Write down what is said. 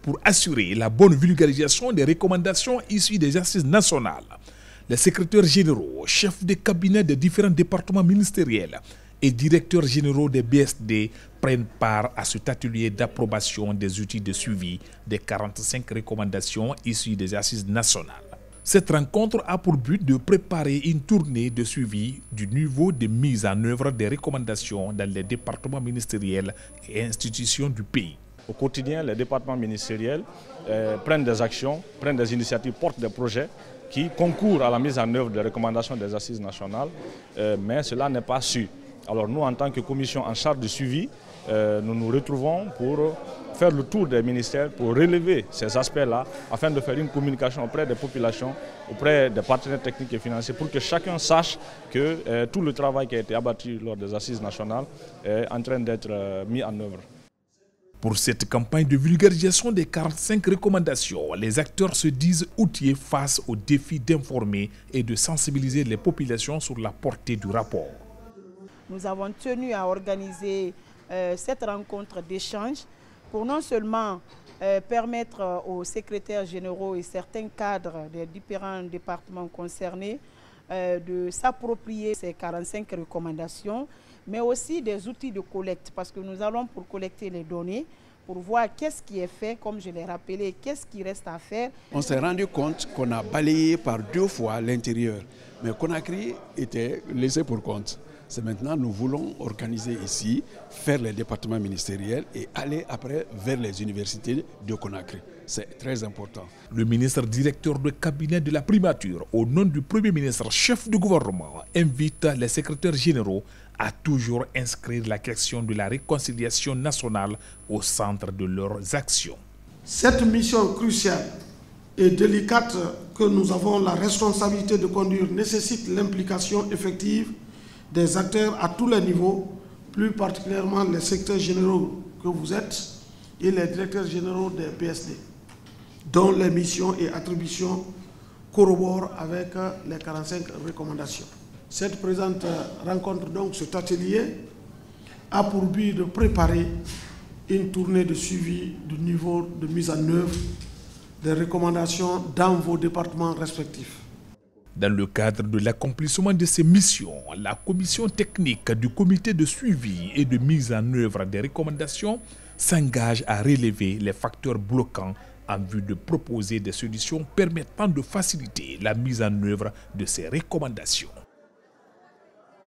pour assurer la bonne vulgarisation des recommandations issues des assises nationales. Les secrétaires généraux, chefs de cabinet des différents départements ministériels et directeurs généraux des BSD prennent part à cet atelier d'approbation des outils de suivi des 45 recommandations issues des assises nationales. Cette rencontre a pour but de préparer une tournée de suivi du niveau de mise en œuvre des recommandations dans les départements ministériels et institutions du pays. Au quotidien, les départements ministériels prennent des actions, prennent des initiatives, portent des projets qui concourent à la mise en œuvre des recommandations des assises nationales, mais cela n'est pas sûr. Alors nous, en tant que commission en charge du suivi, nous nous retrouvons pour faire le tour des ministères, pour relever ces aspects-là, afin de faire une communication auprès des populations, auprès des partenaires techniques et financiers, pour que chacun sache que tout le travail qui a été abattu lors des assises nationales est en train d'être mis en œuvre. Pour cette campagne de vulgarisation des 45 recommandations, les acteurs se disent outillés face au défi d'informer et de sensibiliser les populations sur la portée du rapport. Nous avons tenu à organiser cette rencontre d'échange pour non seulement permettre aux secrétaires généraux et certains cadres des différents départements concernés de s'approprier ces 45 recommandations, mais aussi des outils de collecte, parce que nous allons pour collecter les données, pour voir qu'est-ce qui est fait, comme je l'ai rappelé, qu'est-ce qui reste à faire. On s'est rendu compte qu'on a balayé par 2 fois l'intérieur, mais Conakry était laissé pour compte. C'est maintenant nous voulons organiser ici, faire les départements ministériels et aller après vers les universités de Conakry. C'est très important. Le ministre directeur de cabinet de la primature, au nom du Premier ministre chef du gouvernement, invite les secrétaires généraux à toujours inscrire la question de la réconciliation nationale au centre de leurs actions. Cette mission cruciale et délicate que nous avons la responsabilité de conduire nécessite l'implication effective des acteurs à tous les niveaux, plus particulièrement les secrétaires généraux que vous êtes et les directeurs généraux des PSD, dont les missions et attributions corroborent avec les 45 recommandations. Cette présente rencontre, donc cet atelier, a pour but de préparer une tournée de suivi du niveau de mise en œuvre des recommandations dans vos départements respectifs. Dans le cadre de l'accomplissement de ces missions, la commission technique du comité de suivi et de mise en œuvre des recommandations s'engage à relever les facteurs bloquants en vue de proposer des solutions permettant de faciliter la mise en œuvre de ces recommandations.